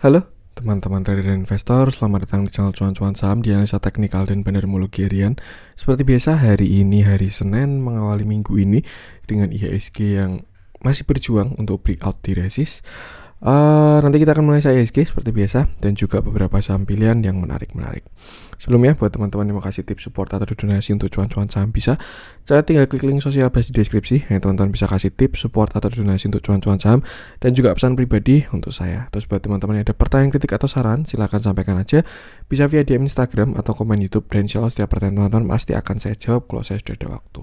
Halo teman-teman trader dan investor, selamat datang di channel Cuan-Cuan Saham di analisa teknikal dan bandarmologi harian. Seperti biasa, hari ini hari Senin mengawali minggu ini dengan IHSG yang masih berjuang untuk breakout di resist. Nanti kita akan mulai IHSG seperti biasa dan juga beberapa saham pilihan yang menarik-menarik. Sebelumnya, buat teman-teman yang mau kasih tips support atau donasi untuk cuan-cuan saham bisa, saya tinggal klik link sosial base di deskripsi. Teman-teman bisa kasih tips support atau donasi untuk cuan-cuan saham dan juga pesan pribadi untuk saya. Terus buat teman-teman yang ada pertanyaan, kritik atau saran, silahkan sampaikan aja. Bisa via DM Instagram atau komen YouTube, dan insya Allah setiap pertanyaan teman-teman pasti akan saya jawab kalau saya sudah ada waktu.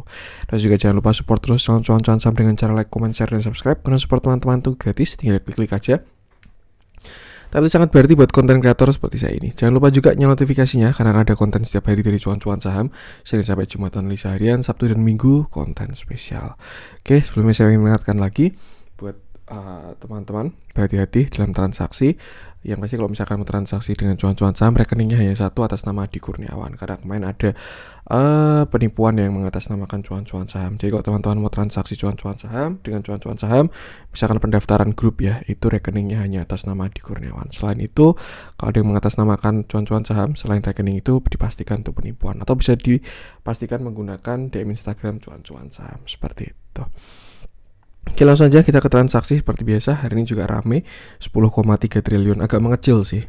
Dan juga jangan lupa support terus channel cuan-cuan saham dengan cara like, comment, share, dan subscribe. Karena support teman-teman itu gratis, tinggal klik-klik aja. Tapi sangat berarti buat konten kreator seperti saya ini. Jangan lupa juga nyalakan notifikasinya karena ada konten setiap hari dari cuan-cuan saham. Senin sampai Jumat analisa harian, Sabtu dan Minggu konten spesial. Oke, sebelumnya saya ingin mengingatkan lagi buat teman-teman berhati-hati dalam transaksi. Yang pasti kalau misalkan mau transaksi dengan cuan-cuan saham, rekeningnya hanya satu atas nama Adi Kurniawan. Karena kemarin ada penipuan yang mengatasnamakan cuan-cuan saham. Jadi kalau teman-teman mau transaksi cuan-cuan saham dengan cuan-cuan saham, misalkan pendaftaran grup ya, itu rekeningnya hanya atas nama Adi Kurniawan. Selain itu, kalau ada yang mengatasnamakan cuan-cuan saham, selain rekening itu dipastikan untuk penipuan. Atau bisa dipastikan menggunakan DM Instagram cuan-cuan saham. Seperti itu. Oke, langsung saja kita ke transaksi seperti biasa. Hari ini juga rame, 10,3 triliun, agak mengecil sih,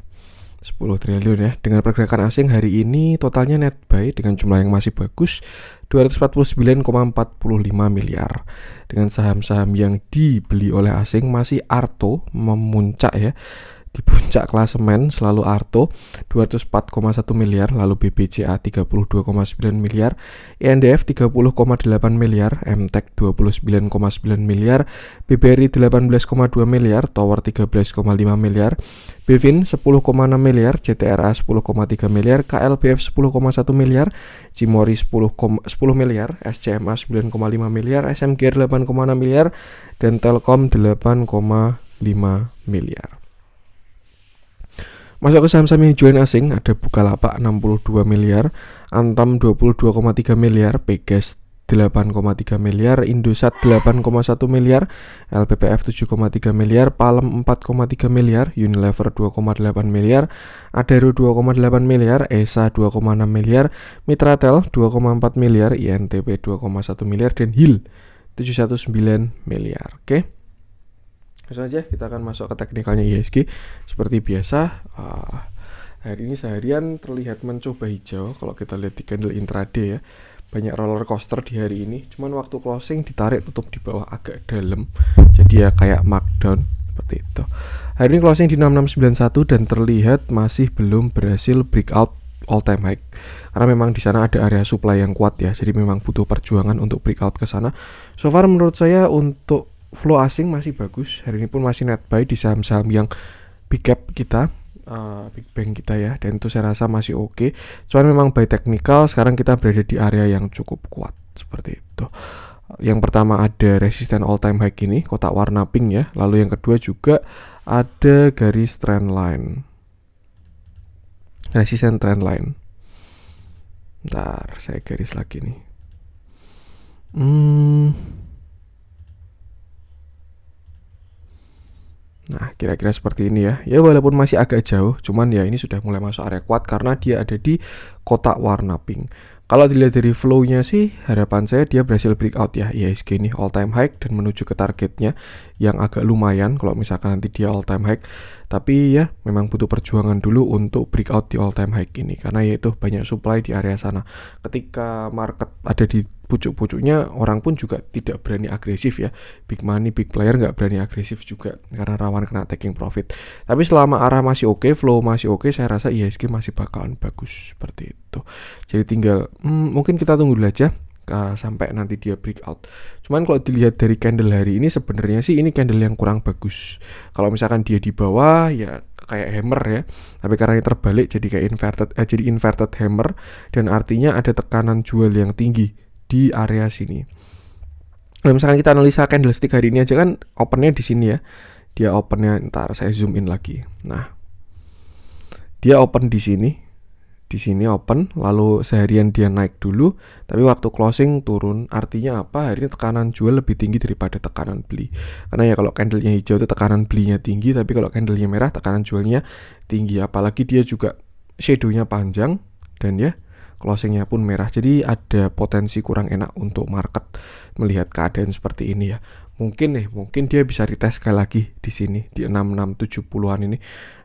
10 triliun ya. Dengan pergerakan asing hari ini totalnya net buy dengan jumlah yang masih bagus, 249,45 miliar. Dengan saham-saham yang dibeli oleh asing masih Arto memuncak ya. Di puncak klasemen selalu Arto 204,1 miliar, lalu BBCA 32,9 miliar, INDF 30,8 miliar, MTEK 29,9 miliar, BBRI 18,2 miliar, Tower 13,5 miliar, BVIN 10,6 miliar, CTRA 10,3 miliar, KLBF 10,1 miliar, Cimori 10 miliar, SCMA 9,5 miliar, SMGR 8,6 miliar, dan Telkom 8,5 miliar. Masuk ke saham-saham yang join asing, ada Bukalapak 62 miliar, Antam 22,3 miliar, Pegas 8,3 miliar, Indosat 8,1 miliar, LPPF 7,3 miliar, Palem 4,3 miliar, Unilever 2,8 miliar, Adaro 2,8 miliar, ESA 2,6 miliar, Mitratel 2,4 miliar, INTP 2,1 miliar, dan HIL 719 miliar. Oke. Langsung aja kita akan masuk ke teknikalnya IHSG. Seperti biasa, hari ini seharian terlihat mencoba hijau. Kalau kita lihat di candle intraday ya, banyak roller coaster di hari ini. Cuman waktu closing ditarik tutup di bawah agak dalam, jadi ya kayak markdown seperti itu. Hari ini closing di 6691 dan terlihat masih belum berhasil breakout all time high. Karena memang di sana ada area supply yang kuat ya, jadi memang butuh perjuangan untuk breakout ke sana. So far menurut saya untuk flow asing masih bagus. Hari ini pun masih net buy di saham-saham yang big cap kita, big bank kita ya, dan itu saya rasa masih oke. Cuman memang by technical sekarang kita berada di area yang cukup kuat seperti itu. Yang pertama ada resisten all time high ini, kotak warna pink ya. Lalu yang kedua juga ada garis trend line, resisten trend line. Bentar, saya garis lagi nih. Nah, kira-kira seperti ini ya. Ya walaupun masih agak jauh, cuman ya ini sudah mulai masuk area kuat karena dia ada di kotak warna pink. Kalau dilihat dari flow-nya sih, harapan saya dia berhasil breakout ya IHSG ini all time high dan menuju ke targetnya yang agak lumayan kalau misalkan nanti dia all time high. Tapi ya memang butuh perjuangan dulu untuk breakout di all time high ini karena yaitu banyak supply di area sana. Ketika market ada di pucuk-pucuknya, orang pun juga tidak berani agresif ya. Big money, big player nggak berani agresif juga karena rawan kena taking profit. Tapi selama arah masih oke, flow masih oke, saya rasa IHSG masih bakalan bagus seperti itu. Jadi tinggal mungkin kita tunggu dulu aja sampai nanti dia breakout. Cuman kalau dilihat dari candle hari ini sebenarnya sih ini candle yang kurang bagus. Kalau misalkan dia di bawah ya kayak hammer ya, tapi karena ini terbalik jadi kayak inverted hammer, dan artinya ada tekanan jual yang tinggi di area sini. Kalau misalkan kita analisa candlestick hari ini aja kan opennya di sini ya. Dia opennya, ntar saya zoom in lagi. Nah, dia open di sini di sini open, lalu seharian dia naik dulu, tapi waktu closing turun. Artinya apa? Hari ini tekanan jual lebih tinggi daripada tekanan beli. Karena ya kalau candlenya hijau itu tekanan belinya tinggi, tapi kalau candlenya merah tekanan jualnya tinggi. Apalagi dia juga shadownya panjang dan ya closingnya pun merah. Jadi ada potensi kurang enak untuk market melihat keadaan seperti ini ya. Mungkin dia bisa retest sekali lagi di sini di 6670-an ini.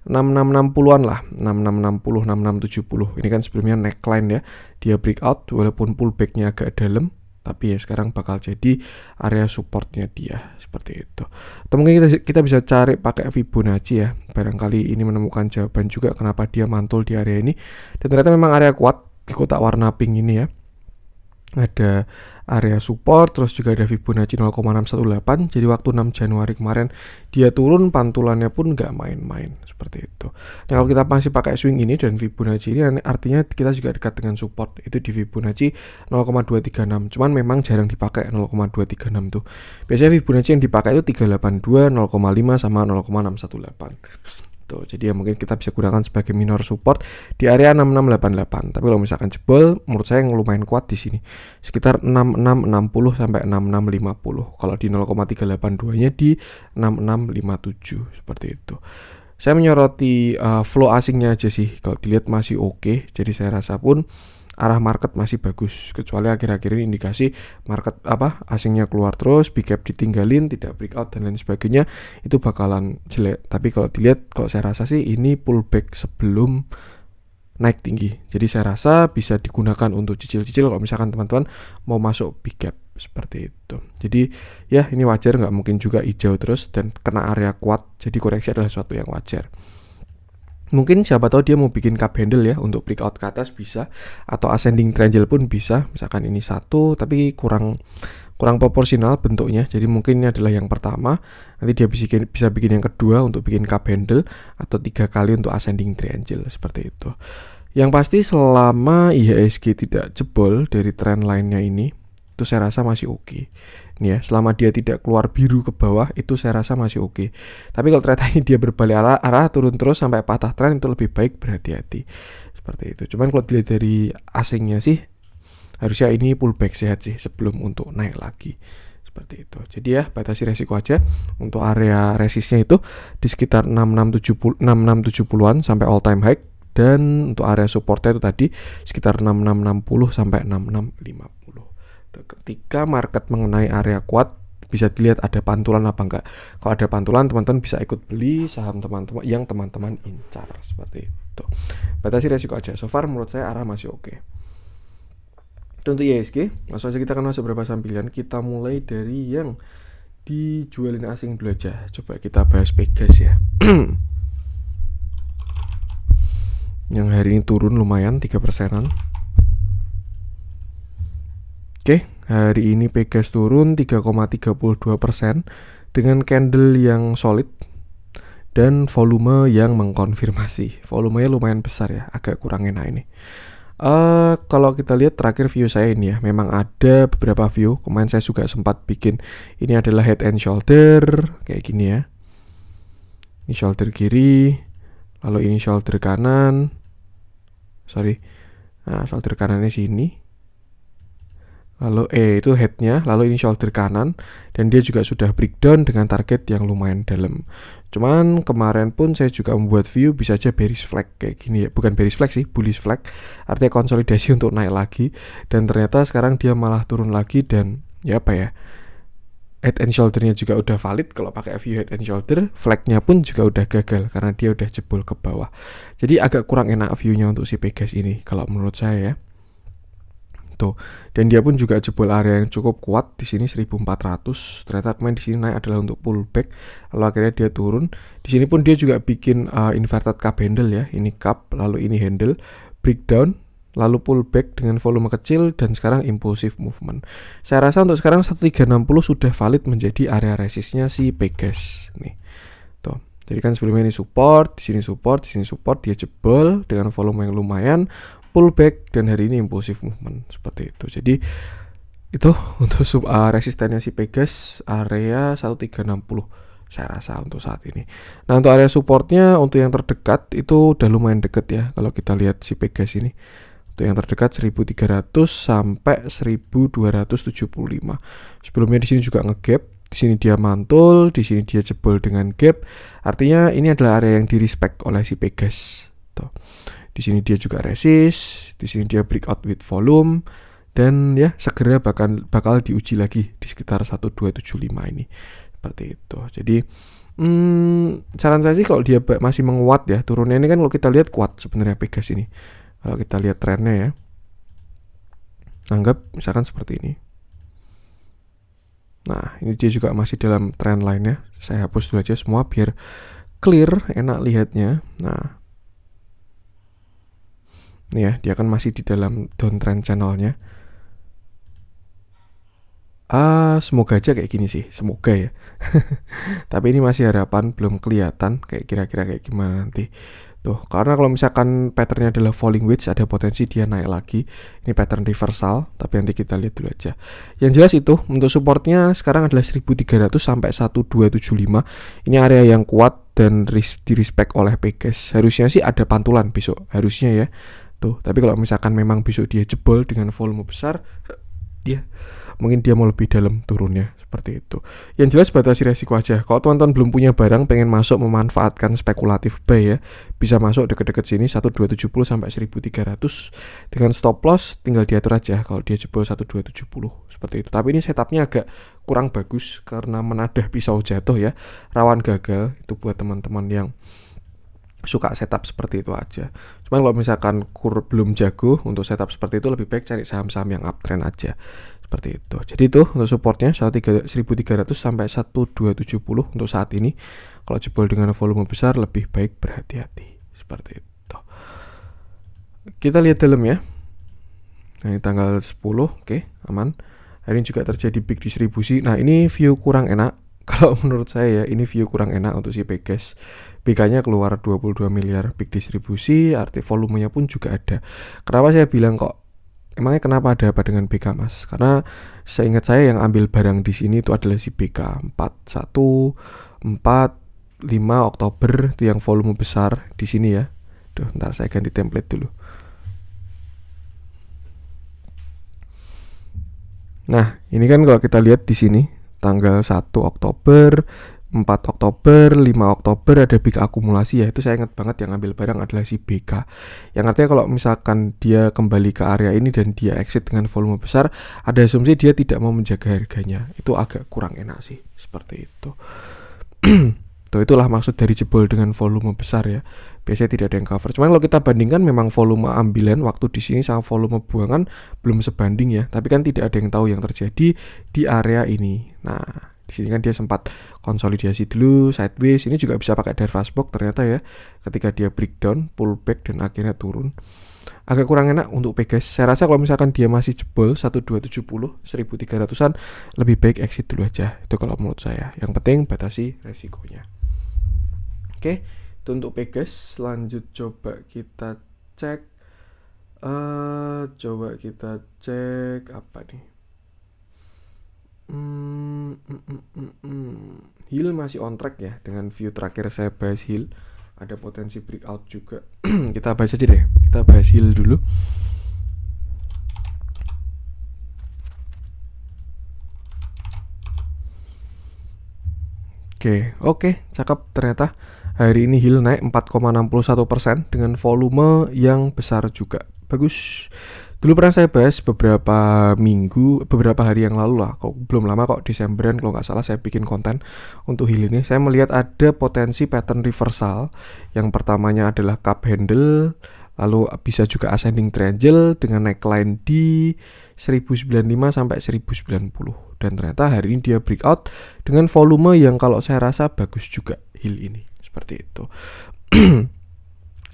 6660-an lah, 6660, 6670. Ini kan sebelumnya neckline ya. Dia breakout walaupun pullback-nya agak dalam, tapi ya sekarang bakal jadi area supportnya dia seperti itu. Atau mungkin kita bisa cari pakai Fibonacci ya. Barangkali ini menemukan jawaban juga kenapa dia mantul di area ini. Dan ternyata memang area kuat di kotak warna pink ini ya. Ada area support, terus juga ada Fibonacci 0,618. Jadi waktu 6 Januari kemarin dia turun, pantulannya pun nggak main-main seperti itu. Nah kalau kita masih pakai swing ini dan Fibonacci ini, artinya kita juga dekat dengan support itu di Fibonacci 0,236. Cuman memang jarang dipakai 0,236 tuh. Biasanya Fibonacci yang dipakai itu 382, 0,5 sama 0,618. Tuh, jadi ya mungkin kita bisa gunakan sebagai minor support di area 6688. Tapi kalau misalkan jebol, menurut saya yang lumayan kuat di sini. Sekitar 6660 sampai 6650. Kalau di 0,382-nya di 6657 seperti itu. Saya menyoroti flow asingnya aja sih. Kalau dilihat masih oke. Jadi saya rasa pun arah market masih bagus, kecuali akhir-akhir ini indikasi market asingnya keluar terus, big gap ditinggalin, tidak breakout dan lain sebagainya, itu bakalan jelek. Tapi kalau dilihat, kalau saya rasa sih ini pullback sebelum naik tinggi. Jadi saya rasa bisa digunakan untuk cicil-cicil kalau misalkan teman-teman mau masuk big gap seperti itu. Jadi ya ini wajar, nggak mungkin juga hijau terus dan kena area kuat. Jadi koreksi adalah sesuatu yang wajar. Mungkin siapa tahu dia mau bikin cup handle ya untuk breakout ke atas bisa, atau ascending triangle pun bisa. Misalkan ini satu tapi kurang proporsional bentuknya. Jadi mungkin ini adalah yang pertama. Nanti dia bisa bikin yang kedua untuk bikin cup handle, atau 3 kali untuk ascending triangle seperti itu. Yang pasti selama IHSG tidak jebol dari trend line-nya ini, itu saya rasa masih oke. Nih ya, selama dia tidak keluar biru ke bawah, itu saya rasa masih oke. Tapi kalau ternyata ini dia berbalik arah turun terus sampai patah tren, itu lebih baik berhati-hati. Seperti itu. Cuman kalau dilihat dari asingnya sih, harusnya ini pullback sehat sih sebelum untuk naik lagi. Seperti itu. Jadi ya, batasi resiko aja. Untuk area resistnya itu di sekitar 6670-an sampai all time high. Dan untuk area supportnya itu tadi sekitar 6660 sampai 6650. Ketika market mengenai area kuat, bisa dilihat ada pantulan apa enggak. Kalau ada pantulan, teman-teman bisa ikut beli saham teman-teman yang teman-teman incar seperti itu. Batasi resiko aja. So far menurut saya arah masih oke. Untuk IHSG, langsung aja kita akan masuk beberapa saham pilihan. Kita mulai dari yang dijualin asing dulu aja. Coba kita bahas Pegas ya. Yang hari ini turun lumayan 3%-an. Oke, hari ini Pegas turun 3,32% dengan candle yang solid dan volume yang mengkonfirmasi. Volumenya lumayan besar ya, agak kurang enak ini. Kalau kita lihat terakhir view saya ini ya, memang ada beberapa view. Kemarin saya juga sempat bikin, ini adalah head and shoulder kayak gini ya. Ini shoulder kiri, lalu ini shoulder kanan. Nah, shoulder kanannya sini. Lalu itu headnya, lalu ini shoulder kanan, dan dia juga sudah breakdown dengan target yang lumayan dalam. Cuman kemarin pun saya juga membuat view bisa aja bearish flag kayak gini ya, bukan bearish flag sih, bullish flag, artinya konsolidasi untuk naik lagi. Dan ternyata sekarang dia malah turun lagi dan ya head and shouldernya juga udah valid. Kalau pakai view head and shoulder, flagnya pun juga udah gagal karena dia udah jebol ke bawah. Jadi agak kurang enak viewnya untuk si Pegas ini kalau menurut saya ya. Tuh. Dan dia pun juga jebol area yang cukup kuat di sini 1400. Ternyata kemarin di sini naik adalah untuk pullback, lalu akhirnya dia turun. Di sini pun dia juga bikin inverted cup handle ya. Ini cup, lalu ini handle, breakdown, lalu pullback dengan volume kecil dan sekarang impulsive movement. Saya rasa untuk sekarang 1360 sudah valid menjadi area resistnya si Pegas nih. Tuh. Jadi kan sebelumnya ini support, di sini support, dia jebol dengan volume yang lumayan, pullback, dan hari ini impulsive movement seperti itu. Jadi itu untuk resistennya si Pegas area 1360 saya rasa untuk saat ini. Nah, untuk area supportnya untuk yang terdekat itu udah lumayan deket ya kalau kita lihat si Pegas ini. Untuk yang terdekat 1300 sampai 1275. Sebelumnya di sini juga ngegap, di sini dia mantul, di sini dia jebol dengan gap. Artinya ini adalah area yang di-respect oleh si Pegas. Tuh. Di sini dia juga resist, di sini dia breakout with volume, dan ya segera bakal diuji lagi di sekitar 1275 ini. Seperti itu. Jadi saran saya sih kalau dia masih menguat ya, turunnya ini kan kalau kita lihat kuat sebenarnya Pegas ini. Kalau kita lihat trennya ya, anggap misalkan seperti ini. Nah, ini dia juga masih dalam trend line ya. Saya hapus dulu aja semua biar clear, enak lihatnya. Nah, ini ya, dia kan masih di dalam downtrend channelnya. Semoga aja kayak gini sih, semoga ya. Tapi ini masih harapan, belum kelihatan kayak kira-kira kayak gimana nanti. Tuh, karena kalau misalkan patternnya adalah falling wedge, ada potensi dia naik lagi. Ini pattern reversal, tapi nanti kita lihat dulu aja. Yang jelas itu, untuk supportnya sekarang adalah 1300 sampai 1275. Ini area yang kuat dan di-respect oleh Pegas. Harusnya sih ada pantulan besok, harusnya ya. Tuh, tapi kalau misalkan memang besok dia jebol dengan volume besar, ya mungkin dia mau lebih dalam turunnya, seperti itu. Yang jelas batasi resiko aja. Kalau teman-teman belum punya barang, pengen masuk memanfaatkan spekulatif buy ya, bisa masuk deket-deket sini 1270 sampai 1300 dengan stop loss tinggal diatur aja kalau dia jebol 1270 seperti itu. Tapi ini setupnya agak kurang bagus karena menadah pisau jatuh ya, rawan gagal. Itu buat teman-teman yang suka setup seperti itu aja. Cuman kalau misalkan belum jago untuk setup seperti itu, lebih baik cari saham-saham yang uptrend aja. Seperti itu. Jadi itu untuk supportnya 1300 sampai 1270 untuk saat ini. Kalau jebol dengan volume besar lebih baik berhati-hati. Seperti itu. Kita lihat dalam ya. Nah, ini tanggal 10, oke, aman. Hari ini juga terjadi big distribusi. Nah, ini view kurang enak. Kalau menurut saya ya, ini view kurang enak untuk si Pegas. BK-nya keluar 22 miliar big distribusi, arti volumenya pun juga ada. Kenapa saya bilang kok emangnya kenapa ada apa dengan BK Mas? Karena seingat saya yang ambil barang di sini itu adalah si BK 4145 Oktober, itu yang volume besar di sini ya. Duh, ntar saya ganti template dulu. Nah, ini kan kalau kita lihat di sini tanggal 1 Oktober, 4 Oktober, 5 Oktober ada big akumulasi ya. Itu saya ingat banget yang ambil barang adalah si BK. Yang artinya kalau misalkan dia kembali ke area ini dan dia exit dengan volume besar, ada asumsi dia tidak mau menjaga harganya. Itu agak kurang enak sih, seperti itu. Tuh, itulah maksud dari jebol dengan volume besar ya. Biasanya tidak ada yang cover. Cuman kalau kita bandingkan memang volume ambilan waktu di sini sama volume buangan belum sebanding ya. Tapi kan tidak ada yang tahu yang terjadi di area ini. Nah, di sini kan dia sempat konsolidasi dulu, sideways. Ini juga bisa pakai Darvas box ternyata ya. Ketika dia breakdown, pullback dan akhirnya turun. Agak kurang enak untuk Pegas. Saya rasa kalau misalkan dia masih jebol 1270, 1300-an, lebih baik exit dulu aja. Itu kalau menurut saya. Yang penting batasi resikonya. Oke, itu untuk Pegas. Lanjut coba kita cek. Apa nih? Hill masih on track ya. Dengan view terakhir saya bahas Hill, ada potensi breakout juga. Kita bahas aja deh. Kita bahas Hill dulu. Oke, cakep ternyata. Hari ini Hill naik 4,61% dengan volume yang besar juga. Bagus. Dulu pernah saya bahas beberapa hari yang lalu lah. Belum lama kok, Desemberan kalau nggak salah saya bikin konten untuk Hill ini. Saya melihat ada potensi pattern reversal. Yang pertamanya adalah cup handle, lalu bisa juga ascending triangle dengan neckline di 1095 sampai 1090. Dan ternyata hari ini dia breakout dengan volume yang kalau saya rasa bagus juga Hill ini. Seperti itu.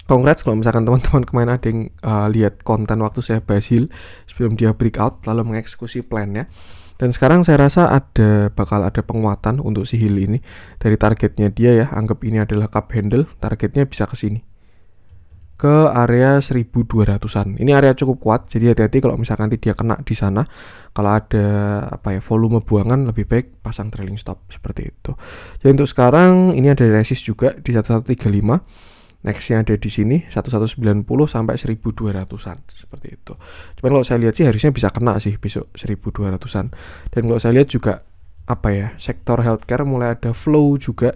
Congrats kalau misalkan teman-teman kemarin ada yang lihat konten waktu saya bahas Hill sebelum dia breakout lalu mengeksekusi plannya. Dan sekarang saya rasa bakal ada penguatan untuk si Hill ini. Dari targetnya dia ya, anggap ini adalah cup handle, targetnya bisa ke sini. ke area 1200-an. Ini area cukup kuat, jadi hati-hati kalau misalkan nanti dia kena di sana. Kalau ada volume buangan, lebih baik pasang trailing stop seperti itu. Jadi untuk sekarang ini ada resist juga di 1135. Nextnya ada di sini 1190 sampai 1200-an seperti itu. Cuman kalau saya lihat sih harusnya bisa kena sih besok 1200-an. Dan kalau saya lihat juga sektor healthcare mulai ada flow juga.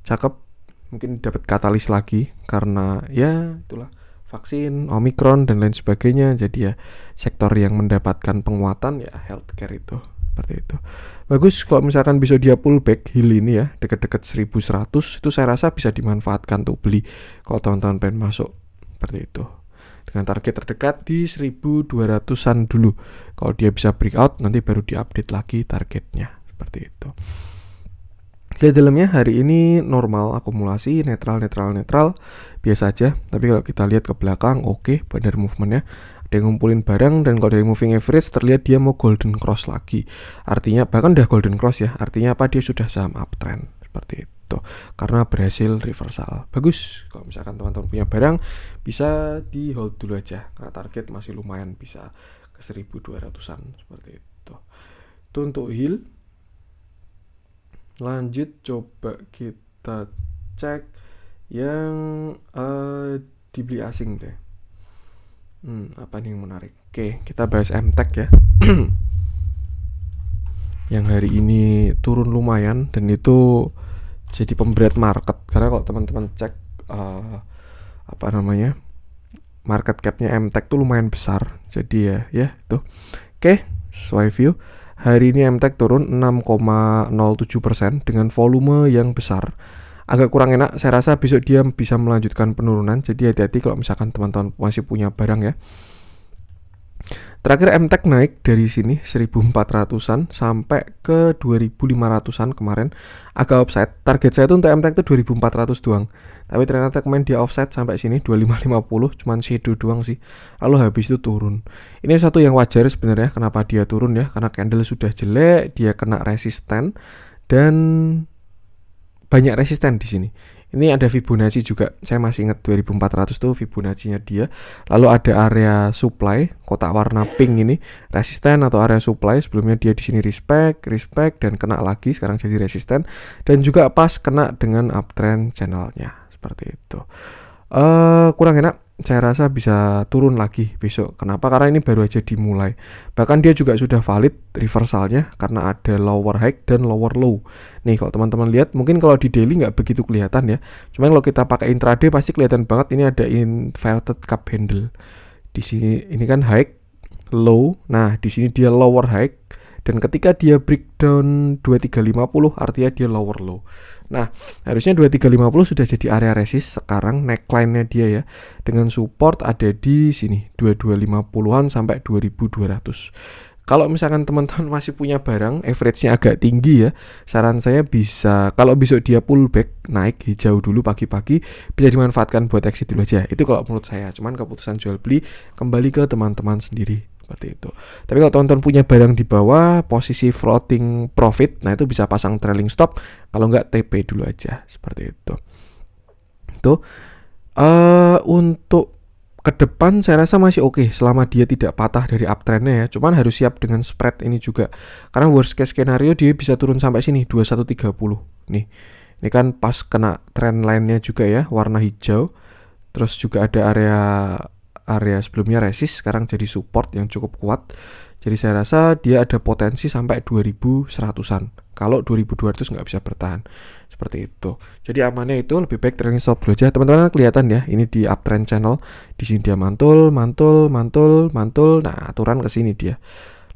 Cakep. Mungkin dapat katalis lagi karena ya itulah vaksin, Omicron dan lain sebagainya. Jadi ya sektor yang mendapatkan penguatan ya healthcare itu seperti itu. Bagus kalau misalkan bisa dia pullback hill ini ya dekat-dekat 1100 itu saya rasa bisa dimanfaatkan untuk beli kalau teman-teman pengen masuk seperti itu. Dengan target terdekat di 1200-an dulu. Kalau dia bisa breakout nanti baru diupdate lagi targetnya seperti itu. Lihat dalamnya hari ini normal akumulasi netral biasa aja. Tapi kalau kita lihat ke belakang oke, benar movementnya ada yang ngumpulin barang dan kalau dari moving average terlihat dia mau golden cross lagi. Artinya bahkan udah golden cross ya. Artinya apa? Dia sudah saham uptrend seperti itu karena berhasil reversal. Bagus kalau misalkan teman-teman punya barang bisa di hold dulu aja karena target masih lumayan bisa ke 1200-an seperti itu. Itu untuk hill. Lanjut coba kita cek yang dibeli asing deh. Apa nih yang menarik? Oke, kita bahas MTech ya. Yang hari ini turun lumayan dan itu jadi pemberat market karena kalau teman-teman cek market capnya MTech tuh lumayan besar. Jadi ya itu. Oke, sesuai view. Hari ini MTech turun 6,07% dengan volume yang besar. Agak kurang enak, saya rasa besok dia bisa melanjutkan penurunan. Jadi hati-hati kalau misalkan teman-teman masih punya barang ya. Terakhir MTech naik dari sini 1400-an sampai ke 2500-an kemarin. Agak offset. Target saya itu untuk MTech itu 2400 doang. Tapi ternyata kemarin dia offset sampai sini 2550, cuman shadow doang sih. Lalu habis itu turun. Ini satu yang wajar sebenarnya kenapa dia turun ya, karena candle sudah jelek, dia kena resisten dan banyak resisten di sini. Ini ada Fibonacci juga. Saya masih ingat 2400 tuh Fibonacci-nya dia. Lalu ada area supply, kotak warna pink ini, resisten atau area supply. Sebelumnya dia di sini respect dan kena lagi, sekarang jadi resisten dan juga pas kena dengan uptrend channelnya. Seperti itu. Kurang enak. Saya rasa bisa turun lagi besok. Kenapa? Karena ini baru aja dimulai. Bahkan dia juga sudah valid reversalnya karena ada lower high dan lower low. Nih kalau teman-teman lihat, mungkin kalau di daily nggak begitu kelihatan ya. Cuman kalau kita pakai intraday pasti kelihatan banget ini ada inverted cup handle. Di sini ini kan high, low. Nah di sini dia lower high. Dan ketika dia breakdown 2350 artinya dia lower low. Nah, harusnya 2350 sudah jadi area resist sekarang neckline-nya dia ya. Dengan support ada di sini 2250-an sampai 2200. Kalau misalkan teman-teman masih punya barang average-nya agak tinggi ya, saran saya bisa kalau besok dia pullback naik hijau dulu pagi-pagi bisa dimanfaatkan buat exit dulu aja. Itu kalau menurut saya. Cuman keputusan jual beli kembali ke teman-teman sendiri. Seperti itu. Tapi kalau teman-teman punya barang di bawah posisi floating profit, nah itu bisa pasang trailing stop. Kalau enggak TP dulu aja seperti itu. Itu untuk ke depan saya rasa masih oke selama dia tidak patah dari uptrendnya ya. Cuman harus siap dengan spread ini juga. Karena worst case skenario dia bisa turun sampai sini 2130. Nih. Ini kan pas kena trend line-nya juga ya, warna hijau. Terus juga ada area sebelumnya resist sekarang jadi support yang cukup kuat. Jadi saya rasa dia ada potensi sampai 2100-an. Kalau 2200 nggak bisa bertahan. Seperti itu. Jadi amannya itu lebih baik trailing stop dulu aja. Teman-teman kelihatan ya, ini di uptrend channel. Di sini dia mantul. Nah, aturan ke sini dia.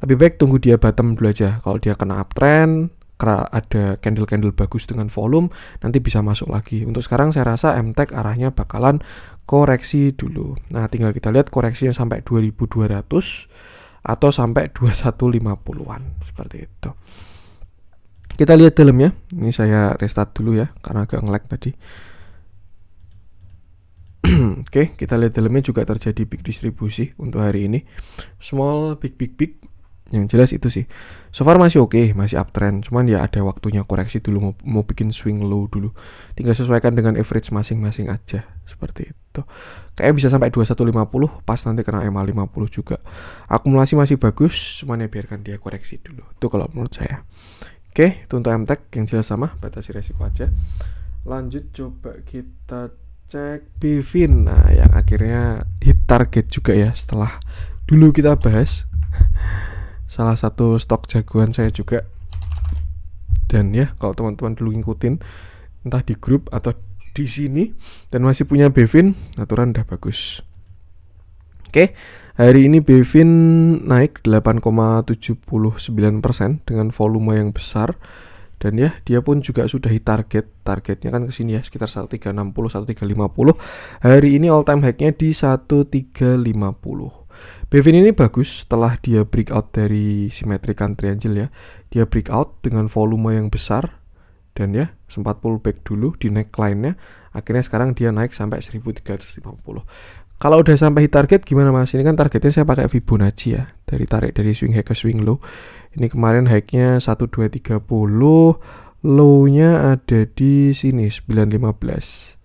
Lebih baik tunggu dia bottom dulu aja. Kalau dia kena uptrend, karena ada candle-candle bagus dengan volume, nanti bisa masuk lagi. Untuk sekarang saya rasa MTech arahnya bakalan koreksi dulu. Nah, tinggal kita lihat koreksinya sampai 2200 atau sampai 2150-an seperti itu. Kita lihat dalamnya. Ini saya restart dulu ya karena agak nge-lag tadi. Oke, kita lihat dalamnya juga terjadi big distribusi untuk hari ini. Small, big. Yang jelas itu sih. So far masih oke, masih uptrend. Cuman ya ada waktunya koreksi dulu, mau bikin swing low dulu. Tinggal sesuaikan dengan average masing-masing aja. Seperti itu. itu. Kayak bisa sampai 2150 pas nanti kena EMA 50 juga. Akumulasi masih bagus, cuman ya biarkan dia koreksi dulu. Itu kalau menurut saya. Oke, itu untuk MTech yang jelas sama, batasi resiko aja. Lanjut coba kita cek Bivin. Nah, yang akhirnya hit target juga ya setelah dulu kita bahas. Salah satu stok jagoan saya juga. Dan ya, kalau teman-teman dulu ngikutin entah di grup atau di sini dan masih punya Bivin, aturan udah bagus. Oke, hari ini Bivin naik 8,79% dengan volume yang besar. Dan ya, dia pun juga sudah hit targetnya kan kesini ya, sekitar 1360, 1350. Hari ini all time high-nya di 1350. Bivin ini bagus setelah dia breakout dari symmetrical triangle ya. Dia breakout dengan volume yang besar dan ya sempat pullback dulu di neckline-nya. Akhirnya sekarang dia naik sampai 1350. Kalau udah sampai hit target gimana Mas? Ini kan targetnya saya pakai Fibonacci ya. Tarik dari swing high ke swing low. Ini kemarin high-nya 1230, low-nya ada di sini 915.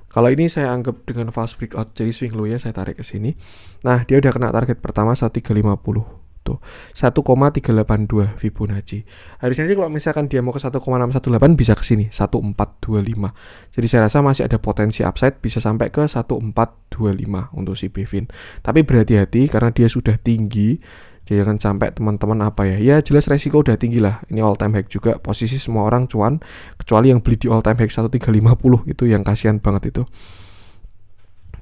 Kalau ini saya anggap dengan false breakout, jadi swing low-nya saya tarik ke sini. Nah, dia udah kena target pertama 1350. Tuh, 1,382 Fibonacci. Harusnya sih kalau misalkan dia mau ke 1,618 bisa ke sini 1425. Jadi saya rasa masih ada potensi upside bisa sampai ke 1425 untuk si Bivin. Tapi berhati-hati karena dia sudah tinggi. Jangan sampai teman-teman ya jelas resiko udah tinggi lah. Ini all time high juga, posisi semua orang cuan kecuali yang beli di all time high 1350 itu yang kasihan banget itu.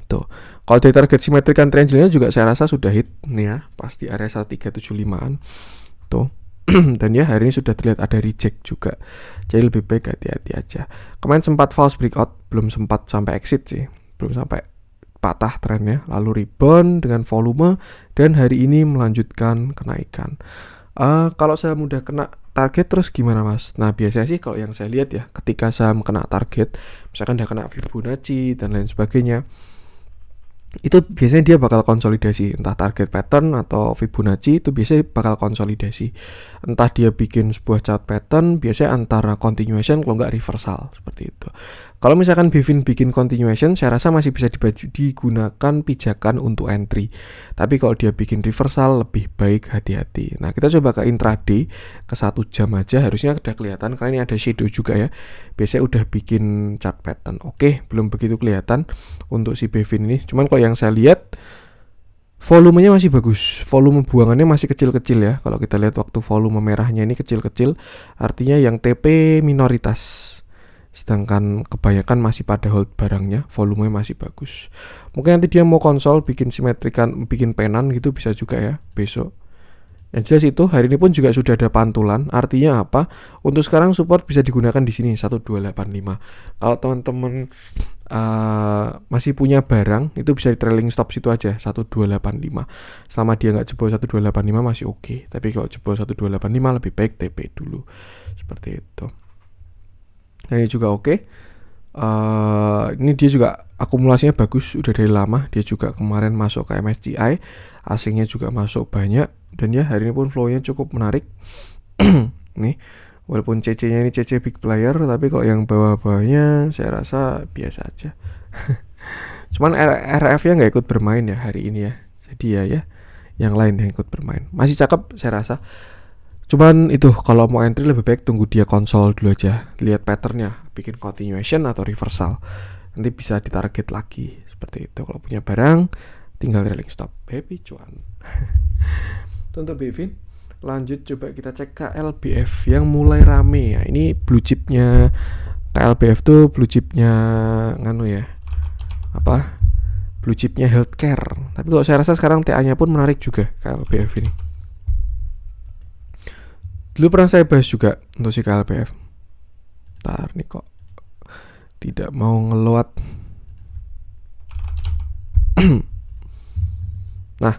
Tuh. Kalau dari target symmetrical triangle-nya juga saya rasa sudah hit nih ya, pasti area 1375-an. Tuh. Dan ya hari ini sudah terlihat ada reject juga. Jadi lebih baik hati-hati aja. Kemarin sempat false breakout, belum sempat sampai exit sih. Belum sampai patah trennya, lalu rebound dengan volume dan hari ini melanjutkan kenaikan. Kalau saham udah kena target terus gimana Mas? Nah biasanya sih kalau yang saya lihat ya, ketika saham kena target, misalkan udah kena Fibonacci dan lain sebagainya, itu biasanya dia bakal konsolidasi, entah target pattern atau Fibonacci itu biasanya bakal konsolidasi. Entah dia bikin sebuah chart pattern, biasanya antara continuation kalau nggak reversal seperti itu. Kalau misalkan Bivin bikin continuation, saya rasa masih bisa digunakan pijakan untuk entry. Tapi kalau dia bikin reversal, lebih baik hati-hati. Nah, kita coba ke intraday, ke 1 jam aja, harusnya udah kelihatan, karena ini ada shadow juga ya. Biasanya udah bikin chart pattern. Oke, belum begitu kelihatan untuk si Bivin ini. Cuman kalau yang saya lihat, volumenya masih bagus, volume buangannya masih kecil-kecil ya. Kalau kita lihat waktu volume merahnya ini kecil-kecil, artinya yang TP minoritas. Sedangkan kebanyakan masih pada hold barangnya, volumenya masih bagus. Mungkin nanti dia mau konsol, bikin simetrikan, bikin penan gitu bisa juga ya besok. Yang jelas itu hari ini pun juga sudah ada pantulan. Artinya apa? Untuk sekarang support bisa digunakan di sini 1285. Kalau teman-teman masih punya barang, itu bisa di trailing stop situ aja 1285. Selama dia nggak jebol 1285 masih oke. Tapi kalau jebol 1285 lebih baik TP dulu. Seperti itu. Nah, ini juga oke. Ini dia juga akumulasinya bagus, udah dari lama. Dia juga kemarin masuk ke MSCI, asingnya juga masuk banyak. Dan ya hari ini pun flow-nya cukup menarik. Nih, walaupun CC-nya ini CC big player, tapi kalau yang bawah-bawahnya saya rasa biasa aja. Cuman RF-nya nggak ikut bermain ya hari ini ya. Jadi ya yang lain yang ikut bermain. Masih cakep saya rasa. Cuman itu kalau mau entry lebih baik tunggu dia konsol dulu aja, lihat patternnya, bikin continuation atau reversal, nanti bisa ditarget lagi seperti itu. Kalau punya barang tinggal trailing stop, happy cuan. Itu untuk Bivin. Lanjut coba kita cek KLBF yang mulai rame ya. Ini blue chipnya KLBF tuh blue chipnya blue chipnya healthcare. Tapi kalau saya rasa sekarang TA-nya pun menarik juga KLBF ini. Dulu pernah saya bahas juga untuk si KLBF. Ntar nih kok tidak mau ngeload. Nah,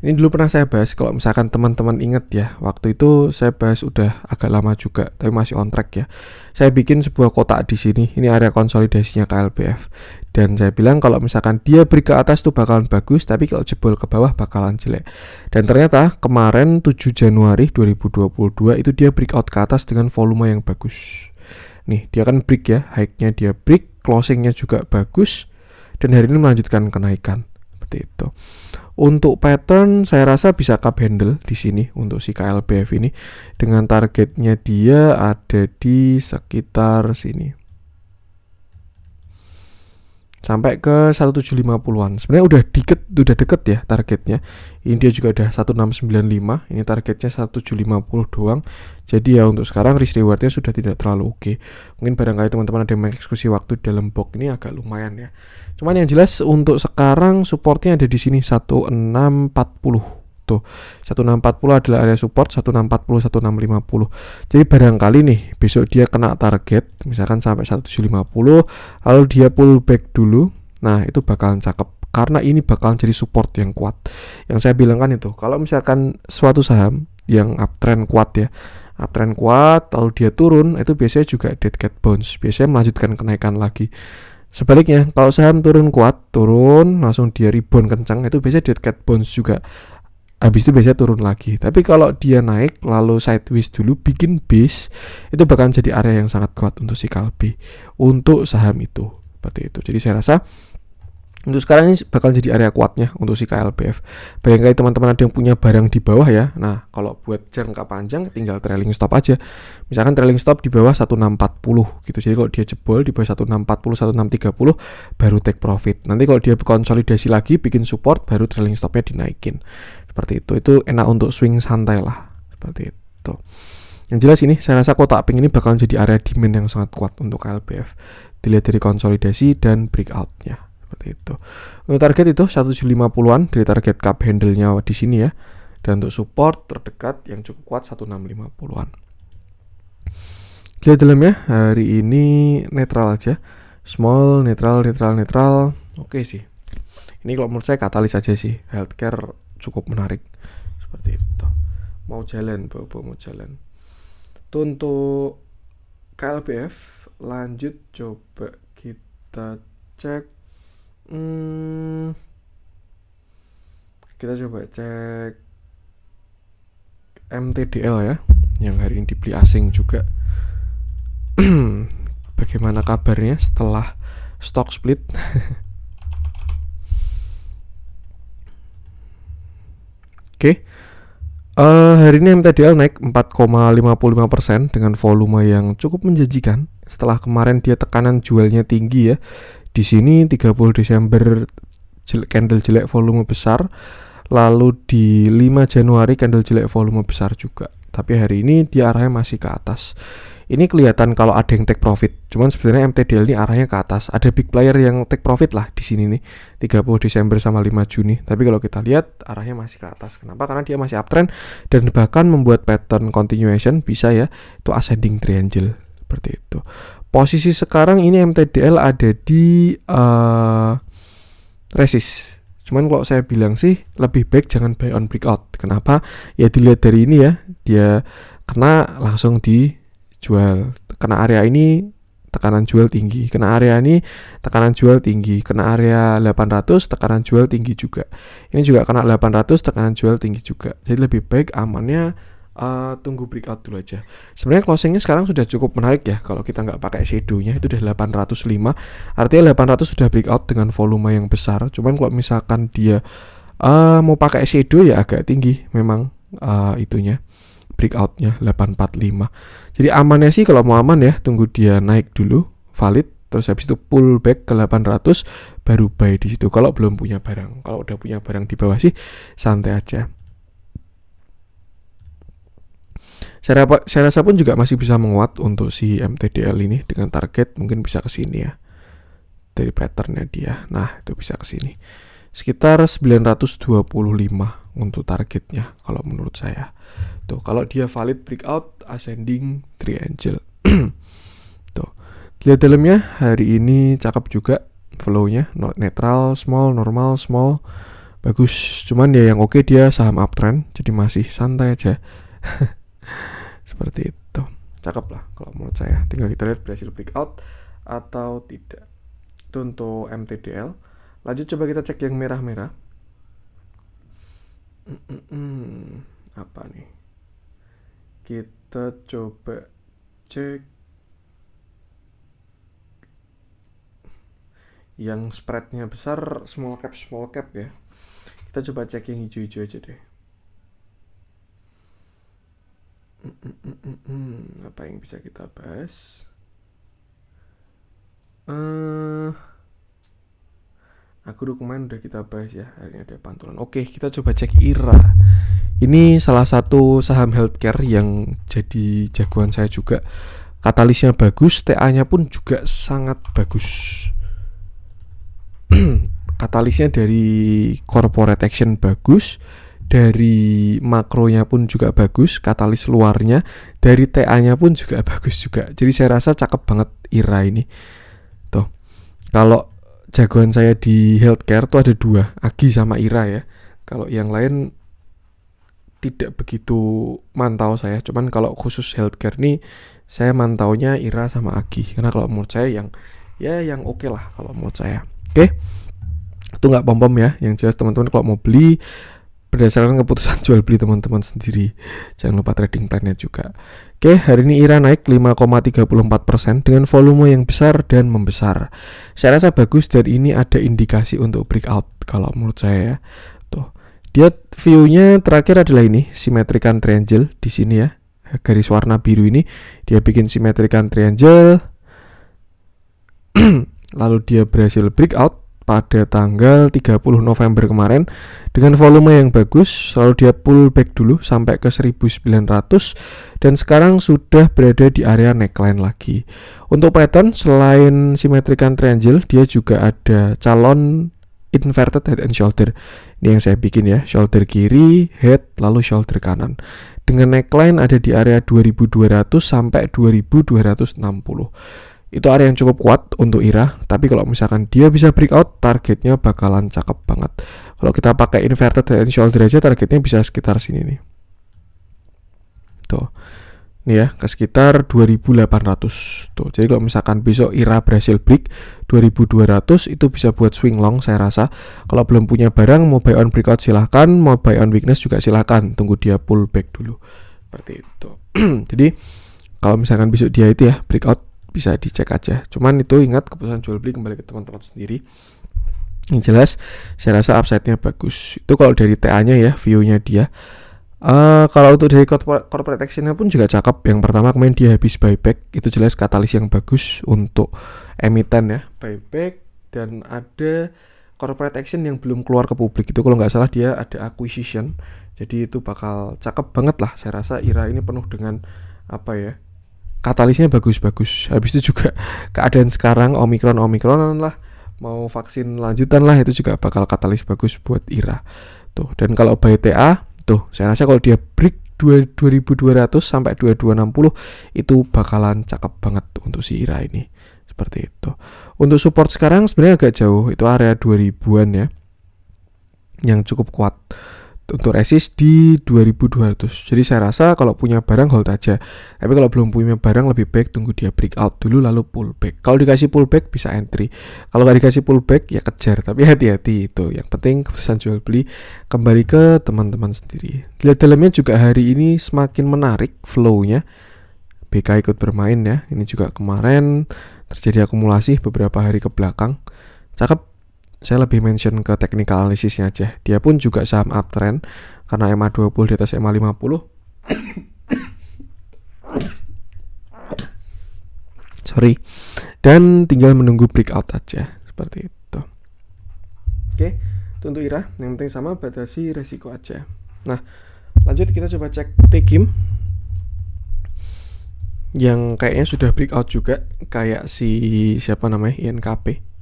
ini dulu pernah saya bahas. Kalau misalkan teman-teman ingat ya, waktu itu saya bahas udah agak lama juga, tapi masih on track ya. Saya bikin sebuah kotak di sini. Ini area konsolidasinya KLBF. Dan saya bilang kalau misalkan dia break ke atas tuh bakalan bagus, tapi kalau jebol ke bawah bakalan jelek. Dan ternyata kemarin 7 Januari 2022 itu dia breakout ke atas dengan volume yang bagus. Nih, dia kan break ya, high-nya dia break, closing-nya juga bagus. dan hari ini melanjutkan kenaikan seperti itu. Untuk pattern saya rasa bisa cup handle di sini untuk si KLBF ini dengan targetnya dia ada di sekitar sini. Sampai ke 1750-an. Sebenarnya udah deket ya targetnya. Ini dia juga udah 1695. Ini targetnya 1750 doang. Jadi ya untuk sekarang risk rewardnya sudah tidak terlalu oke. Mungkin barangkali teman-teman ada yang mengeksekusi waktu dalam box ini agak lumayan ya. Cuman yang jelas untuk sekarang supportnya ada di sini 1640. Tuh, 1640 adalah area support, 1640, 1650. Jadi barangkali nih besok dia kena target misalkan sampai 1750, lalu dia pull back dulu. Nah, itu bakalan cakep karena ini bakalan jadi support yang kuat. Yang saya bilang kan itu, kalau misalkan suatu saham yang uptrend kuat ya, uptrend kuat lalu dia turun, itu biasanya juga dead cat bounce, biasanya melanjutkan kenaikan lagi. Sebaliknya, kalau saham turun kuat, turun langsung dia rebound kencang, itu biasanya dead cat bounce juga. Habis itu biasanya turun lagi. Tapi kalau dia naik lalu sideways dulu bikin base, itu bahkan jadi area yang sangat kuat untuk si KLB untuk saham itu. Seperti itu. Jadi saya rasa untuk sekarang ini bakal jadi area kuatnya untuk si KLBF. Barangkali teman-teman ada yang punya barang di bawah ya. Nah, kalau buat jangka panjang tinggal trailing stop aja. Misalkan trailing stop di bawah 1640 gitu. Jadi kalau dia jebol di bawah 1640, 1630 baru take profit. Nanti kalau dia konsolidasi lagi bikin support baru trailing stopnya dinaikin. Seperti itu. Itu enak untuk swing santai lah. Seperti itu. Yang jelas ini saya rasa kotak pink ini bakal jadi area demand yang sangat kuat untuk KLBF. Dilihat dari konsolidasi dan breakout-nya. Seperti itu. Untuk target itu 1750-an dari target cup handle-nya di sini ya. Dan untuk support terdekat yang cukup kuat 1650-an. Lihat dalamnya hari ini netral aja. Small, netral. Oke sih. Ini kalau menurut saya katalis aja sih. Healthcare cukup menarik. Seperti itu. Mau jalan, mau jalan. Itu untuk KLBF. Lanjut coba kita cek. Kita coba cek MTDL ya, yang hari ini dibeli asing juga. Bagaimana kabarnya setelah stock split? Oke. Hari ini MTDL naik 4,55% dengan volume yang cukup menjanjikan. Setelah kemarin dia tekanan jualnya tinggi ya. Di sini 30 Desember candle jelek volume besar, lalu di 5 Januari candle jelek volume besar juga. Tapi hari ini dia arahnya masih ke atas. Ini kelihatan kalau ada yang take profit. Cuman sebenarnya MTDL ini arahnya ke atas. Ada big player yang take profit lah di sini nih. 30 Desember sama 5 Juni. Tapi kalau kita lihat arahnya masih ke atas. Kenapa? Karena dia masih uptrend dan bahkan membuat pattern continuation bisa ya. Itu ascending triangle seperti itu. Posisi sekarang ini MTDL ada di resist. Cuman kalau saya bilang sih lebih baik jangan buy on breakout. Kenapa? Ya dilihat dari ini ya. Dia kena langsung dijual. Kena area ini tekanan jual tinggi. Kena area ini tekanan jual tinggi. Kena area 800 tekanan jual tinggi juga. Ini juga kena 800 tekanan jual tinggi juga. Jadi lebih baik amannya tunggu breakout dulu aja. Sebenarnya closingnya sekarang sudah cukup menarik ya. Kalau kita nggak pakai shadow-nya itu udah 805. Artinya 800 sudah breakout dengan volume yang besar. Cuman kalau misalkan dia mau pakai shadow ya agak tinggi memang itunya breakoutnya 845. Jadi amannya sih kalau mau aman ya tunggu dia naik dulu valid. Terus habis itu pull back ke 800 baru buy di situ. Kalau belum punya barang. Kalau udah punya barang di bawah sih santai aja. Saya rasa pun juga masih bisa menguat untuk si MTDL ini dengan target mungkin bisa ke sini ya. Dari patternnya dia. Nah, itu bisa ke sini. Sekitar 925 untuk targetnya kalau menurut saya. Tuh, kalau dia valid breakout ascending triangle. Tuh. Lihat dalamnya hari ini cakep juga flow-nya, netral, small, normal, small. Bagus. Cuman ya yang oke dia saham uptrend, jadi masih santai aja. Seperti itu. Cakep lah kalau menurut saya. Tinggal kita lihat berhasil breakout atau tidak. Itu untuk MTDL. Lanjut coba kita cek yang merah-merah. Apa nih? Kita coba cek yang spreadnya besar, small cap ya. Kita coba cek yang hijau-hijau aja deh. Apa yang bisa kita bahas? Aku dokumen udah kita bahas ya. Hari ini ada pantulan. Oke, kita coba cek IRA. Ini salah satu saham healthcare yang jadi jagoan saya juga. Katalisnya bagus, TA-nya pun juga sangat bagus. Katalisnya dari corporate action bagus, dari makronya pun juga bagus, katalis luarnya, dari TA-nya pun juga bagus juga. Jadi saya rasa cakep banget IRA ini. Tuh. Kalau jagoan saya di healthcare tuh ada 2, Agi sama IRA ya. Kalau yang lain tidak begitu mantau saya. Cuman kalau khusus healthcare nih saya mantaunya IRA sama Agi. Karena kalau menurut saya yang oke lah kalau menurut saya. Oke. Itu nggak pom-pom ya. Yang jelas teman-teman kalau mau beli berdasarkan keputusan jual beli teman-teman sendiri. Jangan lupa trading plan-nya juga. Oke, hari ini IRA naik 5,34% dengan volume yang besar dan membesar. Saya rasa bagus dan ini ada indikasi untuk breakout kalau menurut saya ya. Tuh. Dia view-nya terakhir adalah ini, symmetrical triangle di sini ya. Garis warna biru ini dia bikin symmetrical triangle. Lalu dia berhasil breakout pada tanggal 30 November kemarin dengan volume yang bagus, lalu dia pull back dulu sampai ke 1900 dan sekarang sudah berada di area neckline lagi. Untuk pattern selain symmetrical triangle, dia juga ada calon inverted head and shoulder. Ini yang saya bikin ya, shoulder kiri, head, lalu shoulder kanan. Dengan neckline ada di area 2200 sampai 2260. Itu area yang cukup kuat untuk IRA, tapi kalau misalkan dia bisa breakout, targetnya bakalan cakep banget. Kalau kita pakai inverted head and shoulder aja, targetnya bisa sekitar sini nih. Tuh. Nih ya, ke sekitar 2800. Tuh. Jadi kalau misalkan besok IRA berhasil break 2200, itu bisa buat swing long saya rasa. Kalau belum punya barang, mau buy on breakout silahkan, mau buy on weakness juga silahkan. Tunggu dia pull back dulu. Seperti itu. Jadi kalau misalkan besok dia itu ya breakout, bisa dicek aja. Cuman itu ingat keputusan jual beli kembali ke teman-teman sendiri. Yang jelas saya rasa upside-nya bagus. Itu kalau dari TA-nya ya, view-nya dia. Kalau untuk dari corporate action-nya pun juga cakep. Yang pertama kemarin dia habis buyback, itu jelas katalis yang bagus untuk emiten ya, buyback. Dan ada corporate action yang belum keluar ke publik, itu kalau nggak salah dia ada acquisition. Jadi itu bakal cakep banget lah. Saya rasa IRA ini penuh dengan apa ya, katalisnya bagus-bagus. Habis itu juga keadaan sekarang omikronan lah, mau vaksin lanjutan lah, itu juga bakal katalis bagus buat IRA. Tuh, dan kalau buy TA, tuh saya rasa kalau dia break 2200 sampai 2260 itu bakalan cakep banget untuk si IRA ini. Seperti itu. Untuk support sekarang sebenarnya agak jauh, itu area 2000-an ya. Yang cukup kuat. Untuk resist di 2200. Jadi saya rasa kalau punya barang hold aja. Tapi kalau belum punya barang lebih baik tunggu dia breakout dulu lalu pullback. Kalau dikasih pullback bisa entry. Kalau nggak dikasih pullback ya kejar. Tapi hati-hati itu. Yang penting keputusan jual beli kembali ke teman-teman sendiri. Lihat dalamnya juga hari ini semakin menarik flow-nya. BK ikut bermain ya. Ini juga kemarin terjadi akumulasi beberapa hari ke belakang. Cakep. Saya lebih mention ke technical analisisnya aja. Dia pun juga saham uptrend karena MA20 di atas MA50. Sorry. Dan tinggal menunggu breakout aja. Seperti itu. Oke, itu untuk IRA. Yang penting sama, batasi resiko aja. Nah, lanjut kita coba cek T-Kim. Yang kayaknya sudah breakout juga. Kayak si siapa namanya, INKP.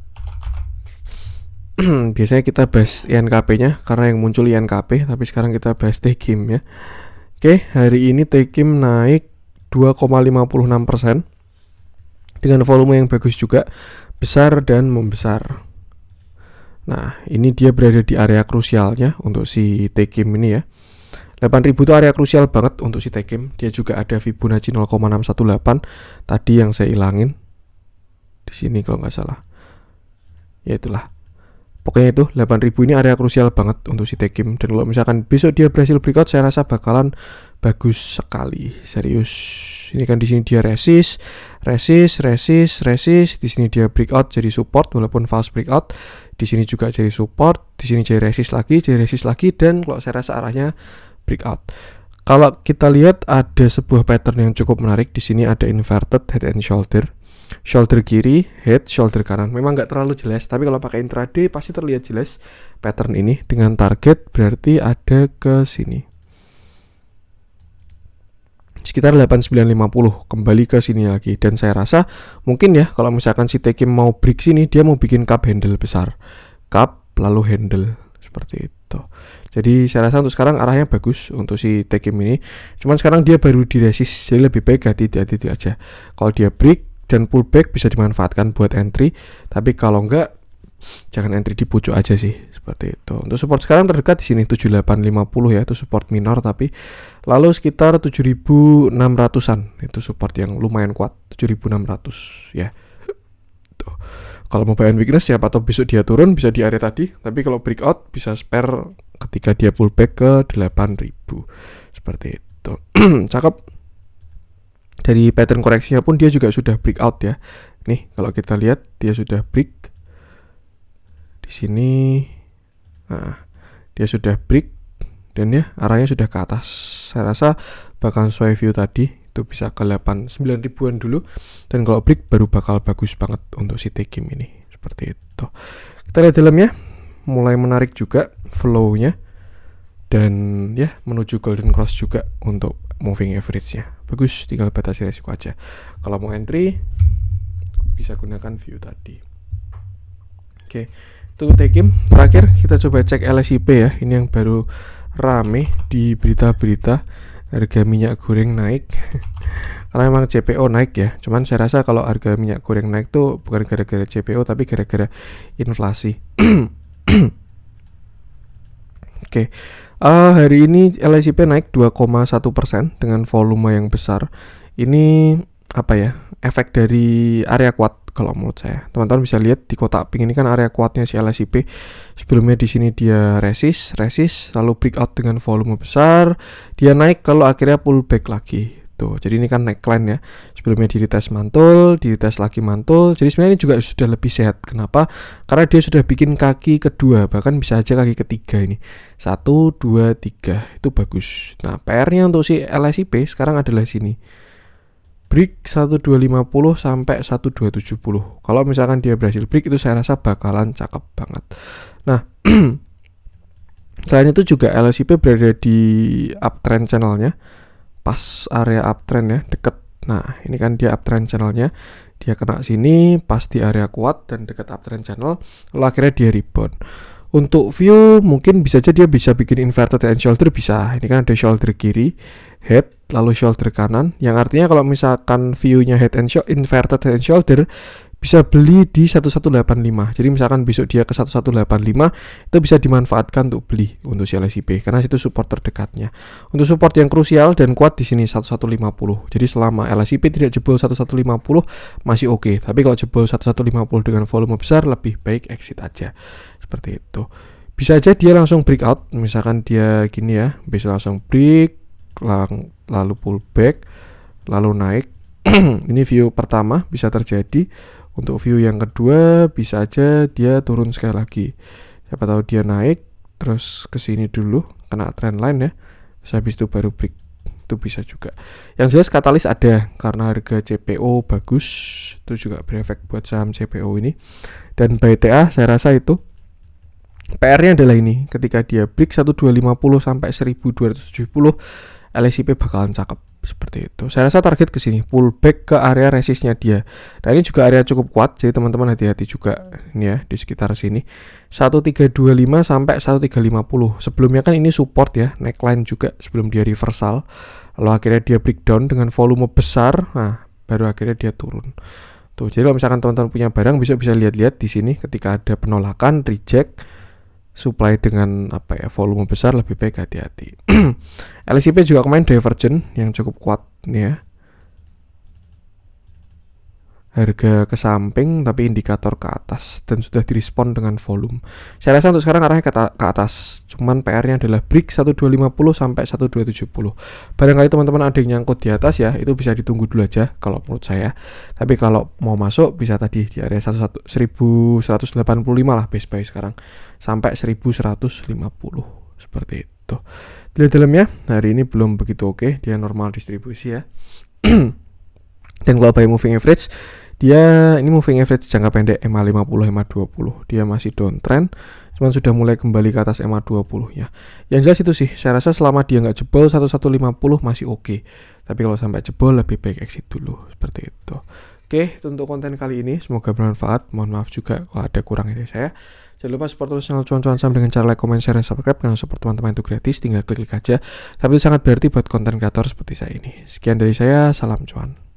Biasanya kita bahas INKP-nya karena yang muncul INKP, tapi sekarang kita bahas T-Kim ya. Oke, hari ini T-Kim naik 2,56% dengan volume yang bagus juga, besar dan membesar. Nah, ini dia berada di area krusialnya untuk si T-Kim ini ya. 8.000 itu area krusial banget untuk si T-Kim. Dia juga ada Fibonacci 0,618 tadi yang saya ilangin di sini kalau nggak salah. Ya itulah. Pokoknya itu 8.000 ini area krusial banget untuk si T-Kim. Dan kalau misalkan besok dia berhasil breakout, saya rasa bakalan bagus sekali, serius. Ini kan di sini dia resist, di sini dia breakout jadi support walaupun false breakout. Di sini juga jadi support, di sini jadi resist lagi, dan kalau saya rasa arahnya breakout. Kalau kita lihat ada sebuah pattern yang cukup menarik. Di sini ada inverted head and shoulder. Shoulder kiri, head, shoulder kanan. Memang nggak terlalu jelas, tapi kalau pakai intraday pasti terlihat jelas pattern ini. Dengan target berarti ada ke sini. Sekitar 8950 kembali ke sini lagi, dan saya rasa mungkin ya kalau misalkan si Tekim mau break sini, dia mau bikin cup handle besar, cup lalu handle seperti itu. Jadi saya rasa untuk sekarang arahnya bagus untuk si Tekim ini. Cuman sekarang dia baru di resist, jadi lebih baik hati-hati aja. Kalau dia break dan pullback bisa dimanfaatkan buat entry, tapi kalau enggak jangan entry di pucuk aja sih, seperti itu. Untuk support sekarang terdekat di sini 7850 ya, itu support minor, tapi lalu sekitar 7600-an itu support yang lumayan kuat, 7600 ya. Tuh. Kalau mau buy and weakness siapa tahu besok dia turun bisa di area tadi, tapi kalau breakout bisa spare ketika dia pullback ke 8000 seperti itu. Cakep. Dari pattern koreksinya pun dia juga sudah breakout ya. Nih kalau kita lihat dia sudah break di sini. Nah, dia sudah break dan ya arahnya sudah ke atas. Saya rasa bakal sesuai view tadi, itu bisa ke 9 ribuan dulu, dan kalau break baru bakal bagus banget untuk si Tekim ini, seperti itu. Kita lihat dalamnya, mulai menarik juga flow-nya, dan ya menuju golden cross juga untuk moving average-nya. Bagus, tinggal batasi resiko aja. Kalau mau entry bisa gunakan view tadi. Oke, itu Tekim. Terakhir kita coba cek LSIP ya. Ini yang baru rame di berita-berita, harga minyak goreng naik. Karena memang CPO naik ya. Cuman saya rasa kalau harga minyak goreng naik tuh bukan gara-gara CPO, tapi gara-gara inflasi. Oke. Hari ini LSIP naik 2,1% dengan volume yang besar. Ini apa ya? Efek dari area kuat kalau menurut saya. Teman-teman bisa lihat di kotak pink ini kan area kuatnya si LSIP. Sebelumnya di sini dia resist, lalu breakout dengan volume besar, dia naik lalu akhirnya pullback lagi. Tuh, jadi ini kan neckline ya. Sebelumnya di retest mantul, di retest lagi mantul. Jadi sebenarnya ini juga sudah lebih sehat. Kenapa? Karena dia sudah bikin kaki kedua, bahkan bisa aja kaki ketiga ini. 1, 2, 3. Itu bagus. Nah, PR-nya untuk si LSIP sekarang adalah sini. Break 1250 sampai 1270. Kalau misalkan dia berhasil break, itu saya rasa bakalan cakep banget. Nah, selain itu juga LSIP berada di uptrend channelnya, pas area uptrend ya, deket. Nah, ini kan dia uptrend channelnya, dia kena sini pas di area kuat dan deket uptrend channel, lalu akhirnya dia rebound. Untuk view mungkin bisa aja dia bisa bikin inverted head and shoulder, bisa. Ini kan ada shoulder kiri, head, lalu shoulder kanan, yang artinya kalau misalkan view-nya inverted head and shoulder, bisa beli di 1185. Jadi misalkan besok dia ke 1185, itu bisa dimanfaatkan untuk beli untuk si LSIP karena itu support terdekatnya. Untuk support yang krusial dan kuat di sini 1150. Jadi selama LSIP tidak jebol 1150 masih oke. Tapi kalau jebol 1150 dengan volume besar, lebih baik exit aja. Seperti itu. Bisa aja dia langsung breakout, misalkan dia gini ya, bisa langsung break, lalu pullback, lalu naik. Ini view pertama bisa terjadi. Untuk view yang kedua bisa aja dia turun sekali lagi. Siapa tahu dia naik terus ke sini dulu kena trend line ya. Terus habis itu baru break. Itu bisa juga. Yang jelas katalis ada karena harga CPO bagus. Itu juga berefek buat saham CPO ini. Dan BTA saya rasa itu PR-nya adalah ini. Ketika dia break 1250 sampai 1270, LSIP bakalan cakep seperti itu. Saya rasa target ke sini, pullback ke area resistnya dia. Nah, ini juga area cukup kuat, jadi teman-teman hati-hati juga ini ya di sekitar sini. 1325 sampai 1350. Sebelumnya kan ini support ya, neckline juga sebelum dia reversal. Lalu akhirnya dia breakdown dengan volume besar. Nah, baru akhirnya dia turun. Tuh, jadi kalau misalkan teman-teman punya barang bisa lihat-lihat di sini ketika ada penolakan, reject, supply dengan volume besar, lebih baik hati-hati. LSIP juga kemarin divergent yang cukup kuat nih ya. harga ke samping tapi indikator ke atas dan sudah direspon dengan volume. Saya rasa untuk sekarang arahnya ke atas, cuman PR-nya adalah break 1250 sampai 1270. Barangkali teman-teman ada yang nyangkut di atas ya, itu bisa ditunggu dulu aja kalau menurut saya. Tapi kalau mau masuk bisa tadi di area 1185 lah base buy sekarang sampai 1150 seperti itu. Di dalamnya hari ini belum begitu oke, dia normal distribusi ya. Dan kalau buy moving average, dia ini moving average jangka pendek MA50 MA20, dia masih downtrend, cuman sudah mulai kembali ke atas MA20 ya. Yang jelas itu sih, saya rasa selama dia nggak jebol 1150 masih oke. Tapi kalau sampai jebol lebih baik exit dulu seperti itu. Oke, untuk konten kali ini semoga bermanfaat. Mohon maaf juga kalau ada kurangnya dari saya. Jangan lupa support terus channel cuan-cuan saham dengan cara like, comment, share, dan subscribe. Karena support teman-teman itu gratis, tinggal klik-klik aja. Tapi itu sangat berarti buat konten kreator seperti saya ini. Sekian dari saya, salam cuan.